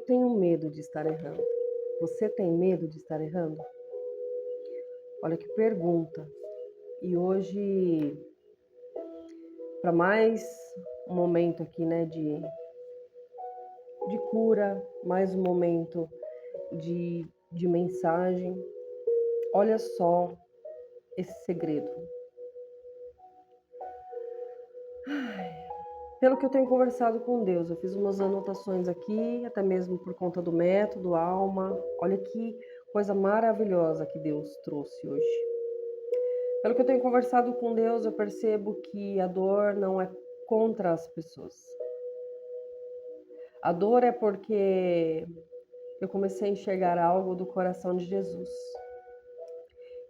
tenho medo de estar errando. Você tem medo de estar errando? Olha que pergunta. E hoje, para mais um momento aqui, né, de cura, mais um momento de mensagem. Olha só esse segredo. Pelo que eu tenho conversado com Deus, eu fiz umas anotações aqui, até mesmo por conta do método Alma. Olha que coisa maravilhosa que Deus trouxe hoje. Pelo que eu tenho conversado com Deus, eu percebo que a dor não é contra as pessoas. A dor é porque eu comecei a enxergar algo do coração de Jesus.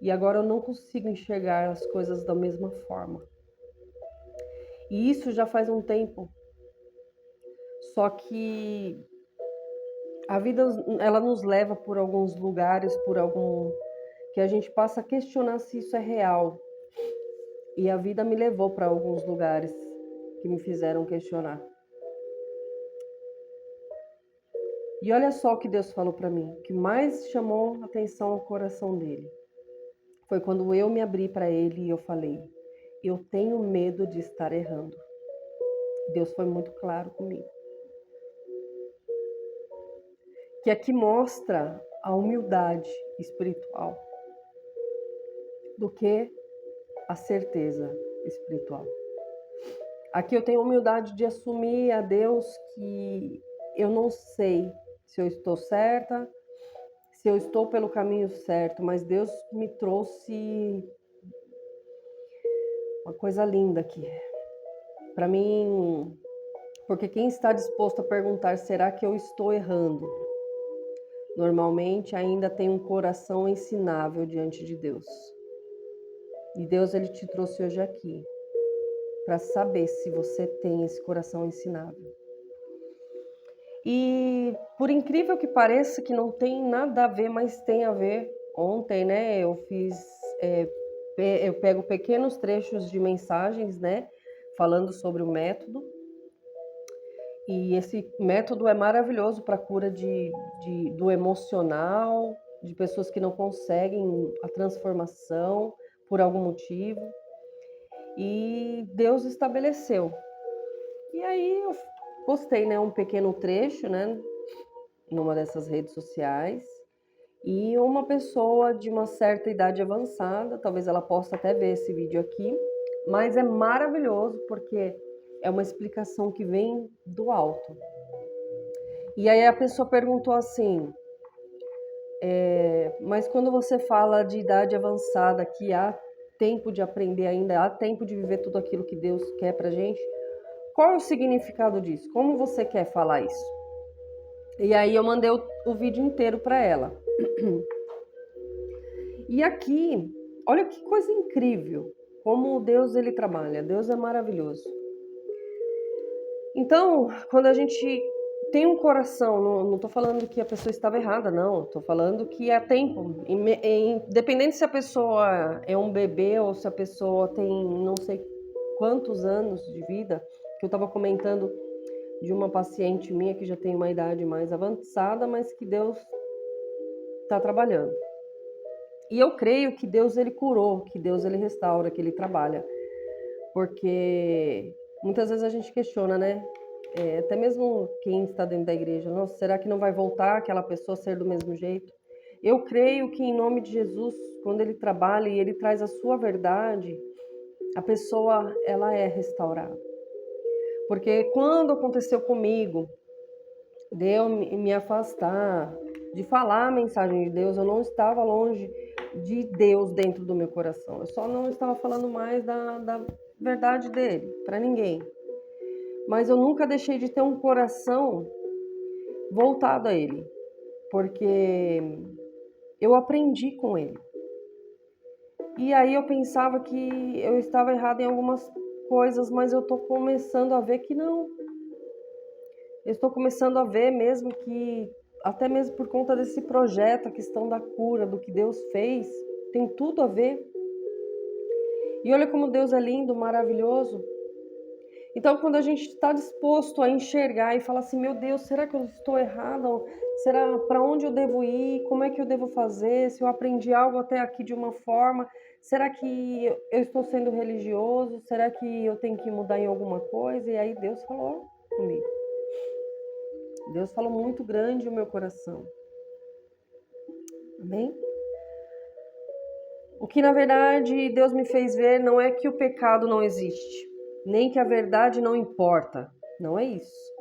E agora eu não consigo enxergar as coisas da mesma forma. E isso já faz um tempo. Só que a vida, ela nos leva por alguns lugares, que a gente passa a questionar se isso é real. E a vida me levou para alguns lugares que me fizeram questionar. E olha só o que Deus falou para mim, o que mais chamou atenção ao coração dele. Foi quando eu me abri para ele e eu falei: eu tenho medo de estar errando. Deus foi muito claro comigo. Que aqui mostra a humildade espiritual do que a certeza espiritual. Aqui eu tenho humildade de assumir a Deus que eu não sei se eu estou certa, se eu estou pelo caminho certo, mas Deus me trouxe uma coisa linda aqui. Para mim, porque quem está disposto a perguntar, será que eu estou errando? Normalmente ainda tem um coração ensinável diante de Deus. E Deus, ele te trouxe hoje aqui para saber se você tem esse coração ensinável. E por incrível que pareça, que não tem nada a ver, mas tem a ver. Ontem, né, eu pego pequenos trechos de mensagens, né, falando sobre o método. E esse método é maravilhoso para a cura do emocional, de pessoas que não conseguem a transformação por algum motivo. E Deus estabeleceu. E aí eu postei, né, um pequeno trecho, né, numa dessas redes sociais. E uma pessoa de uma certa idade avançada, talvez ela possa até ver esse vídeo aqui, mas é maravilhoso porque é uma explicação que vem do alto. E aí a pessoa perguntou assim, mas quando você fala de idade avançada, que há tempo de aprender ainda, há tempo de viver tudo aquilo que Deus quer pra gente, qual é o significado disso? Como você quer falar isso? E aí eu mandei o vídeo inteiro para ela. E aqui, olha que coisa incrível, como Deus ele trabalha. Deus é maravilhoso. Então, quando a gente tem um coração, não estou falando que a pessoa estava errada, não. Estou falando que há tempo. Independente se a pessoa é um bebê ou se a pessoa tem não sei quantos anos de vida, que eu estava comentando de uma paciente minha que já tem uma idade mais avançada, mas que Deus está trabalhando. E eu creio que Deus ele curou, que Deus ele restaura, que ele trabalha. Porque muitas vezes a gente questiona, né? Até mesmo quem está dentro da igreja, nossa, será que não vai voltar aquela pessoa a ser do mesmo jeito? Eu creio que em nome de Jesus, quando ele trabalha e ele traz a sua verdade, a pessoa ela é restaurada. Porque quando aconteceu comigo, de eu me afastar, de falar a mensagem de Deus, eu não estava longe de Deus dentro do meu coração. Eu só não estava falando mais da verdade dele para ninguém. Mas eu nunca deixei de ter um coração voltado a ele, porque eu aprendi com ele. E aí eu pensava que eu estava errada em algumas coisas, mas eu estou começando a ver que não. Eu estou começando a ver mesmo que, até mesmo por conta desse projeto, a questão da cura, do que Deus fez, tem tudo a ver. E olha como Deus é lindo, maravilhoso. Então, quando a gente está disposto a enxergar e falar assim, meu Deus, será que eu estou errada? Será para onde eu devo ir? Como é que eu devo fazer? Se eu aprendi algo até aqui de uma forma, será que eu estou sendo religioso? Será que eu tenho que mudar em alguma coisa? E aí Deus falou comigo. Deus falou muito grande o meu coração. Amém? O que na verdade Deus me fez ver não é que o pecado não existe, nem que a verdade não importa. Não é isso.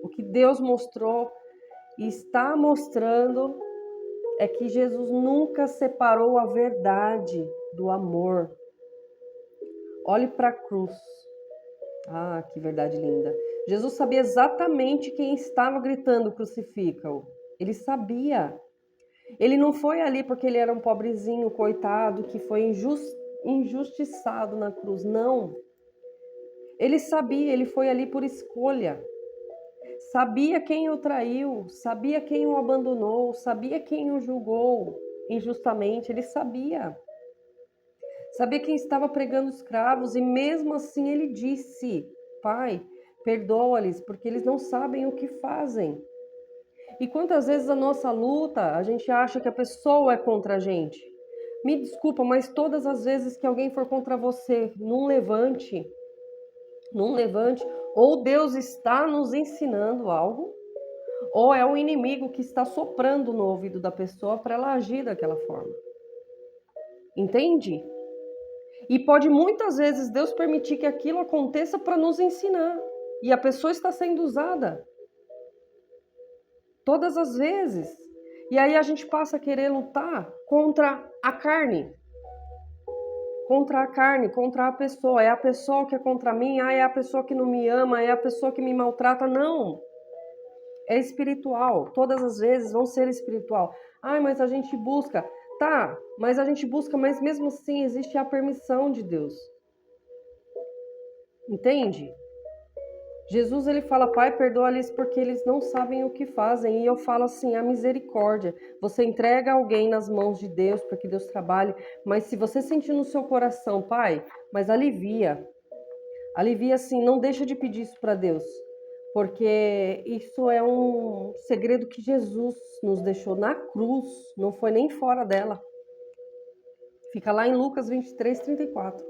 O que Deus mostrou e está mostrando é que Jesus nunca separou a verdade do amor. Olhe para a cruz. Ah, que verdade linda. Jesus sabia exatamente quem estava gritando crucifica-o. Ele sabia. Ele não foi ali porque ele era um pobrezinho, coitado, que foi injustiçado na cruz. Não. Ele sabia, ele foi ali por escolha. Sabia quem o traiu, sabia quem o abandonou, sabia quem o julgou injustamente, ele sabia. Sabia quem estava pregando os cravos e mesmo assim ele disse, Pai, perdoa-lhes porque eles não sabem o que fazem. E quantas vezes a nossa luta, a gente acha que a pessoa é contra a gente. Me desculpa, mas todas as vezes que alguém for contra você num levante, ou Deus está nos ensinando algo, ou é o inimigo que está soprando no ouvido da pessoa para ela agir daquela forma. Entende? E pode muitas vezes Deus permitir que aquilo aconteça para nos ensinar. E a pessoa está sendo usada. Todas as vezes. E aí a gente passa a querer lutar contra a carne. Contra a carne, contra a pessoa. É a pessoa que é contra mim, é a pessoa que não me ama, é a pessoa que me maltrata. Não. É espiritual. Todas as vezes vão ser espiritual. Mas a gente busca. Tá, mas a gente busca, mas mesmo assim existe a permissão de Deus. Entende? Jesus ele fala, Pai, perdoa-lhes porque eles não sabem o que fazem. E eu falo assim, a misericórdia. Você entrega alguém nas mãos de Deus para que Deus trabalhe, mas se você sentir no seu coração, Pai, mas alivia. Alivia assim, não deixa de pedir isso para Deus. Porque isso é um segredo que Jesus nos deixou na cruz, não foi nem fora dela. Fica lá em Lucas 23, 34.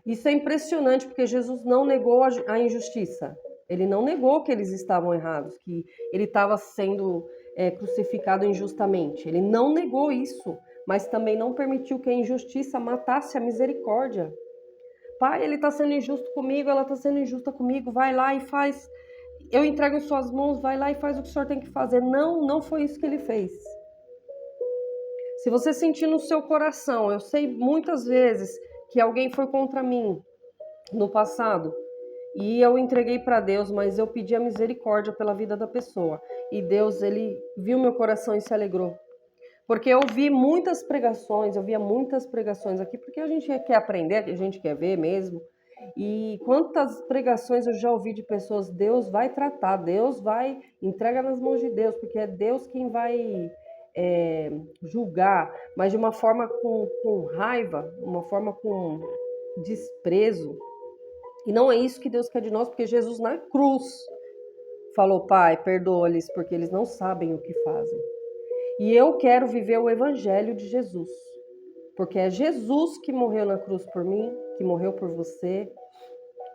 Isso é impressionante porque Jesus não negou a injustiça. Ele não negou que eles estavam errados, que ele estava sendo crucificado injustamente. Ele não negou isso, mas também não permitiu que a injustiça matasse a misericórdia. Pai, ele está sendo injusto comigo, ela está sendo injusta comigo, vai lá e faz. Eu entrego em suas mãos, vai lá e faz o que o senhor tem que fazer. Não, não foi isso que ele fez. Se você sentir no seu coração, eu sei muitas vezes que alguém foi contra mim no passado e eu entreguei para Deus, mas eu pedi a misericórdia pela vida da pessoa e Deus, ele viu meu coração e se alegrou. Porque eu via muitas pregações aqui, porque a gente quer aprender, a gente quer ver mesmo. E quantas pregações eu já ouvi de pessoas, Deus vai tratar, Deus vai, entrega nas mãos de Deus, porque é Deus quem vai julgar, mas de uma forma com raiva, uma forma com desprezo. E não é isso que Deus quer de nós, porque Jesus na cruz falou, Pai, perdoa-lhes, porque eles não sabem o que fazem. E eu quero viver o evangelho de Jesus, porque é Jesus que morreu na cruz por mim, que morreu por você.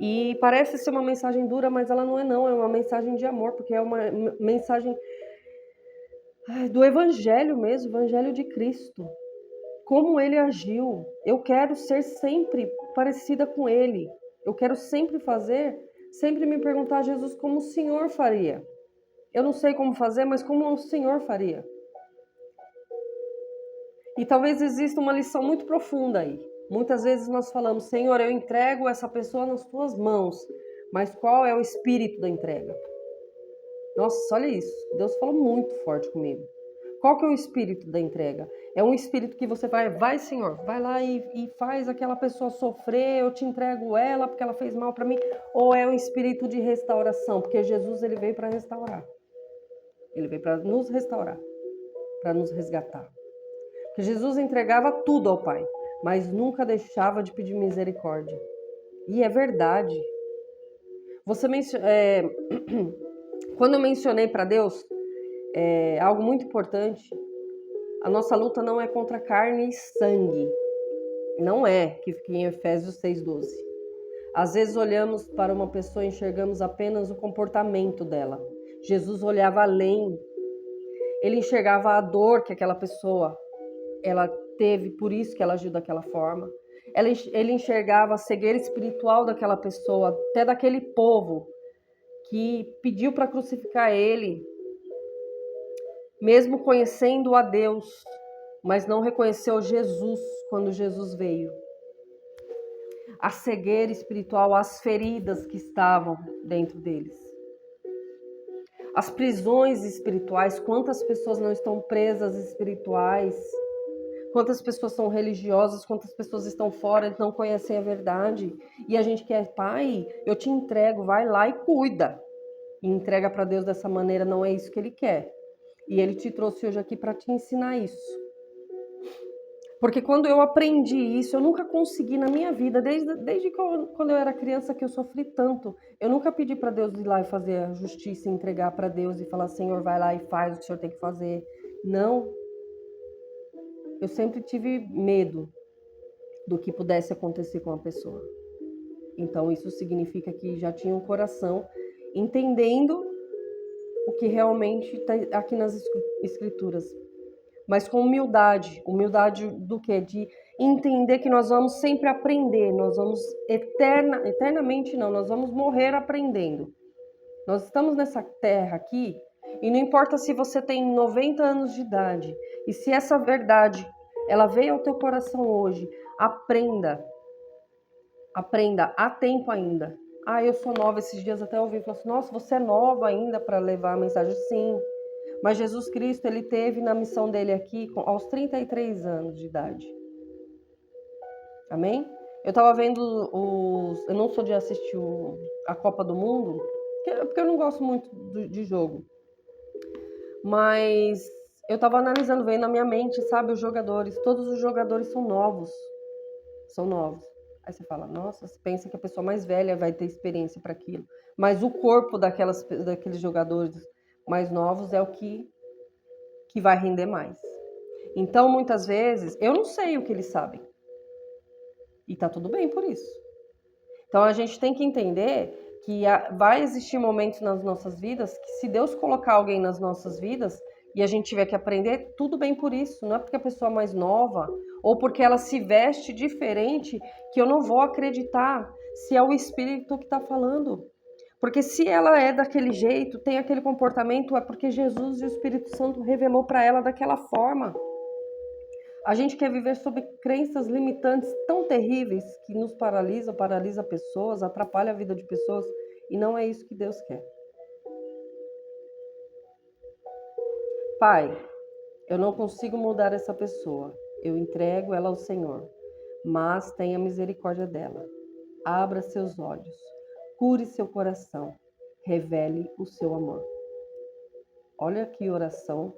E parece ser uma mensagem dura, mas ela não, é uma mensagem de amor, porque é uma mensagem do evangelho mesmo, evangelho de Cristo. Como ele agiu. Eu quero ser sempre parecida com ele. Eu quero sempre me perguntar a Jesus como o Senhor faria. Eu não sei como fazer, mas como o Senhor faria. E talvez exista uma lição muito profunda aí. Muitas vezes nós falamos, Senhor, eu entrego essa pessoa nas tuas mãos. Mas qual é o espírito da entrega? Nossa, olha isso. Deus falou muito forte comigo. Qual que é o espírito da entrega? É um espírito que você vai Senhor, vai lá e faz aquela pessoa sofrer, eu te entrego ela porque ela fez mal para mim. Ou é um espírito de restauração? Porque Jesus ele veio para restaurar. Ele veio para nos restaurar, para nos resgatar. Porque Jesus entregava tudo ao Pai, mas nunca deixava de pedir misericórdia. E é verdade. Quando eu mencionei para Deus, algo muito importante, a nossa luta não é contra carne e sangue. Não é, que fica em Efésios 6,12. Às vezes olhamos para uma pessoa e enxergamos apenas o comportamento dela. Jesus olhava além. Ele enxergava a dor que aquela pessoa ela teve, por isso que ela agiu daquela forma. Ele enxergava a cegueira espiritual daquela pessoa, até daquele povo que pediu para crucificar ele, mesmo conhecendo a Deus, mas não reconheceu Jesus quando Jesus veio. A cegueira espiritual, as feridas que estavam dentro deles. As prisões espirituais, quantas pessoas não estão presas espirituais? Quantas pessoas são religiosas, quantas pessoas estão fora e não conhecem a verdade? E a gente quer, pai, eu te entrego, vai lá e cuida. E entrega para Deus dessa maneira, não é isso que Ele quer. E Ele te trouxe hoje aqui para te ensinar isso. Porque quando eu aprendi isso, eu nunca consegui na minha vida, desde quando eu era criança que eu sofri tanto, eu nunca pedi para Deus ir lá e fazer a justiça, entregar para Deus e falar, Senhor, vai lá e faz o que o Senhor tem que fazer. Não. Eu sempre tive medo do que pudesse acontecer com a pessoa. Então isso significa que já tinha um coração entendendo o que realmente está aqui nas escrituras. Mas com humildade. Humildade do quê? De entender que nós vamos sempre aprender, nós vamos eternamente não, nós vamos morrer aprendendo. Nós estamos nessa terra aqui e não importa se você tem 90 anos de idade e se essa verdade ela veio ao teu coração hoje, aprenda, há tempo ainda. Eu sou nova, esses dias até ouvi, falou assim, nossa, você é nova ainda para levar a mensagem? Sim. Mas Jesus Cristo, ele teve na missão dele aqui aos 33 anos de idade. Amém? Eu estava vendo eu não sou de assistir a Copa do Mundo, porque eu não gosto muito de jogo. Mas eu estava analisando, veio na minha mente, sabe, os jogadores. Todos os jogadores são novos. São novos. Aí você fala, nossa, você pensa que a pessoa mais velha vai ter experiência para aquilo. Mas o corpo daqueles jogadores mais novos é o que vai render mais. Então, muitas vezes, eu não sei o que eles sabem. E tá tudo bem por isso. Então, a gente tem que entender que vai existir momentos nas nossas vidas que se Deus colocar alguém nas nossas vidas e a gente tiver que aprender, tudo bem por isso. Não é porque a pessoa é mais nova ou porque ela se veste diferente que eu não vou acreditar se é o Espírito que está falando. Porque se ela é daquele jeito, tem aquele comportamento, é porque Jesus e o Espírito Santo revelou para ela daquela forma. A gente quer viver sob crenças limitantes tão terríveis que nos paralisa pessoas, atrapalha a vida de pessoas, e não é isso que Deus quer. Pai, eu não consigo mudar essa pessoa, eu entrego ela ao Senhor, mas tenha misericórdia dela. Abra seus olhos, cure seu coração, revele o seu amor. Olha que oração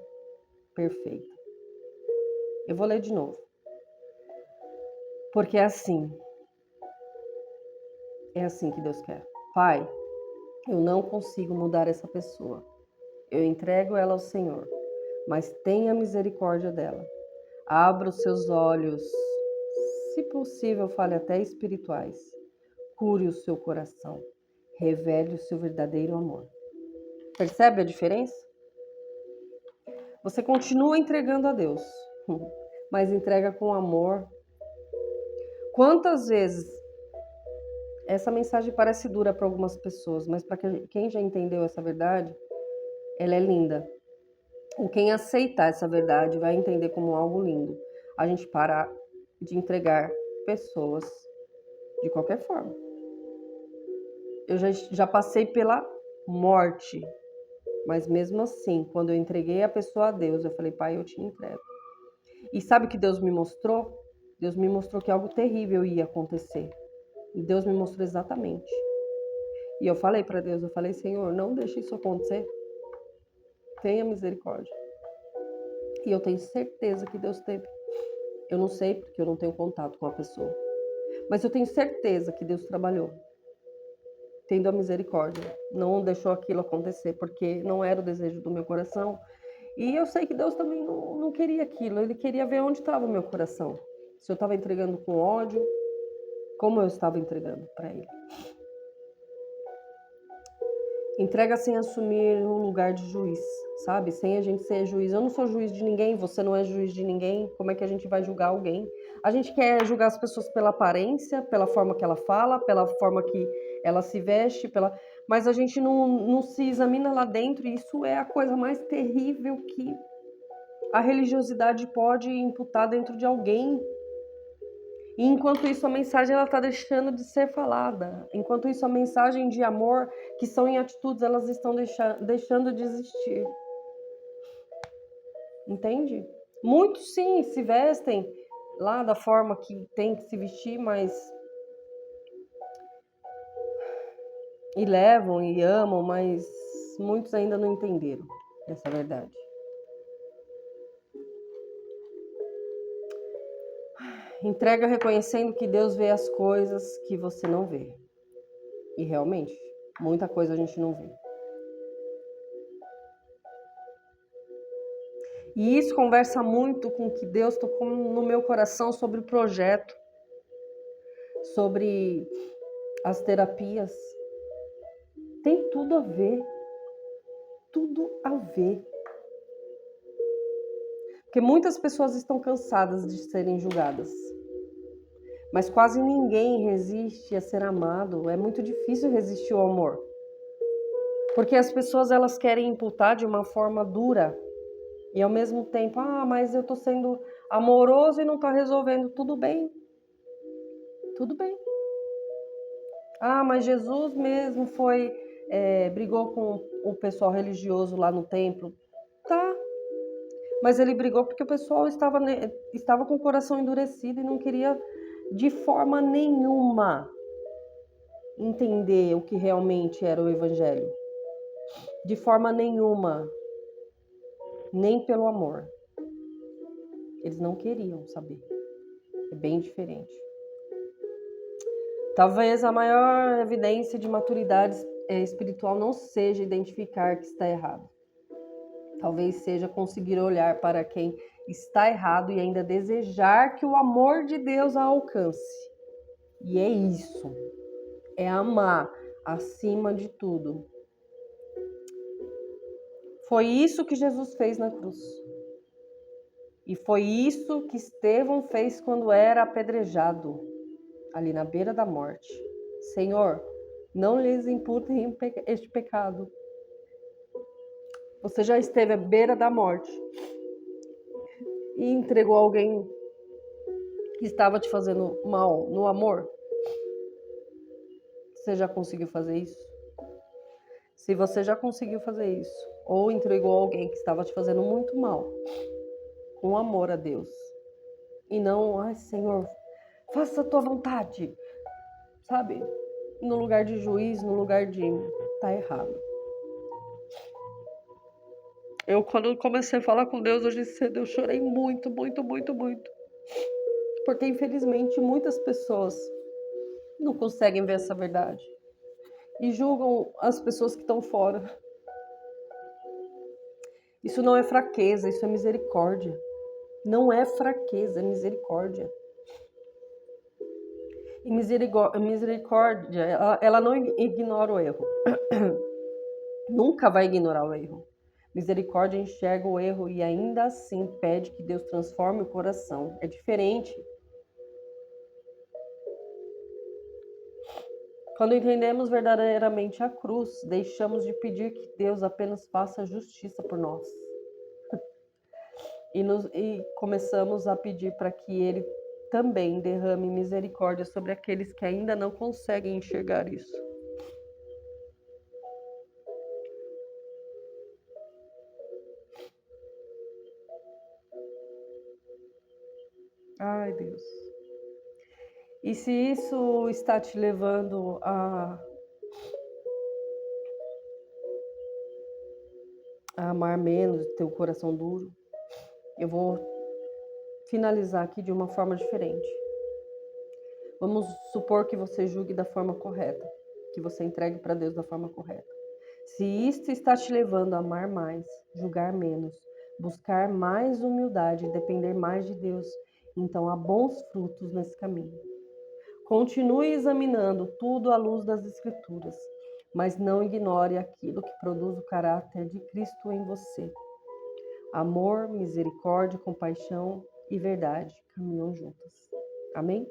perfeita. Eu vou ler de novo. Porque é assim que Deus quer. Pai, eu não consigo mudar essa pessoa. Eu entrego ela ao Senhor, mas tenha misericórdia dela. Abra os seus olhos, se possível, fale até espirituais. Cure o seu coração. Revele o seu verdadeiro amor. Percebe a diferença? Você continua entregando a Deus, mas entrega com amor. Quantas vezes essa mensagem parece dura para algumas pessoas, mas para quem já entendeu essa verdade, ela é linda. E quem aceitar essa verdade vai entender como algo lindo. A gente parar de entregar pessoas de qualquer forma. Eu já passei pela morte, mas mesmo assim, quando eu entreguei a pessoa a Deus, eu falei, Pai, eu te entrego. E sabe o que Deus me mostrou? Deus me mostrou que algo terrível ia acontecer. E Deus me mostrou exatamente. E eu falei para Deus, eu falei, Senhor, não deixe isso acontecer. Tenha misericórdia. E eu tenho certeza que Deus teve. Eu não sei porque eu não tenho contato com a pessoa. Mas eu tenho certeza que Deus trabalhou. tendo a misericórdia. Não deixou aquilo acontecer, porque não era o desejo do meu coração. E eu sei que Deus também não queria aquilo. Ele queria ver onde estava o meu coração. Se eu estava entregando com ódio, como eu estava entregando para Ele. Entrega sem assumir um lugar de juiz, sabe? Sem a gente ser juiz. Eu não sou juiz de ninguém, você não é juiz de ninguém. Como é que a gente vai julgar alguém? A gente quer julgar as pessoas pela aparência, pela forma que ela fala, pela forma que ela se veste, mas a gente não se examina lá dentro, e isso é a coisa mais terrível que a religiosidade pode imputar dentro de alguém. E enquanto isso, a mensagem está deixando de ser falada. Enquanto isso, a mensagem de amor, que são em atitudes, elas estão deixando de existir. Entende? Muitos, sim, se vestem lá da forma que tem que se vestir, mas... E levam e amam, mas muitos ainda não entenderam essa verdade. Entrega reconhecendo que Deus vê as coisas que você não vê. E realmente, muita coisa a gente não vê. E isso conversa muito com o que Deus tocou no meu coração sobre o projeto, sobre as terapias. Tem tudo a ver. Tudo a ver. Porque muitas pessoas estão cansadas de serem julgadas. Mas quase ninguém resiste a ser amado. É muito difícil resistir ao amor. Porque as pessoas, elas querem imputar de uma forma dura. E ao mesmo tempo, mas eu tô sendo amoroso e não tá resolvendo. Tudo bem. Tudo bem. Mas Jesus mesmo brigou com o pessoal religioso lá no templo. Tá. Mas ele brigou porque o pessoal estava com o coração endurecido e não queria de forma nenhuma entender o que realmente era o evangelho. De forma nenhuma. Nem pelo amor. Eles não queriam saber. É bem diferente. Talvez a maior evidência de maturidade espiritual não seja identificar que está errado. Talvez seja conseguir olhar para quem está errado e ainda desejar que o amor de Deus a alcance. E é isso. É amar acima de tudo. Foi isso que Jesus fez na cruz. E foi isso que Estevão fez quando era apedrejado, ali na beira da morte. Senhor, não lhes imputem este pecado. Você já esteve à beira da morte e entregou alguém que estava te fazendo mal no amor? Você já conseguiu fazer isso? Se você já conseguiu fazer isso, ou entregou alguém que estava te fazendo muito mal, com amor a Deus, e não, Senhor, faça a tua vontade, sabe? No lugar de juiz, no lugar de tá errado. Quando comecei a falar com Deus hoje cedo, eu chorei muito, muito, muito, muito. Porque, infelizmente, muitas pessoas não conseguem ver essa verdade. E julgam as pessoas que estão fora. Isso não é fraqueza, isso é misericórdia. Não é fraqueza, é misericórdia. E misericórdia, ela não ignora o erro. Nunca vai ignorar o erro. Misericórdia enxerga o erro e ainda assim pede que Deus transforme o coração. É diferente. Quando entendemos verdadeiramente a cruz, deixamos de pedir que Deus apenas faça justiça por nós. E começamos a pedir para que Ele também derrame misericórdia sobre aqueles que ainda não conseguem enxergar isso. Ai, Deus. E se isso está te levando a amar menos, ter o coração duro, eu vou finalizar aqui de uma forma diferente. Vamos supor que você julgue da forma correta. que você entregue para Deus da forma correta. Se isto está te levando a amar mais, julgar menos, buscar mais humildade e depender mais de Deus, então há bons frutos nesse caminho. Continue examinando tudo à luz das Escrituras, mas não ignore aquilo que produz o caráter de Cristo em você. Amor, misericórdia, compaixão e verdade caminham juntas. Amém?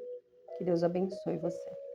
Que Deus abençoe você.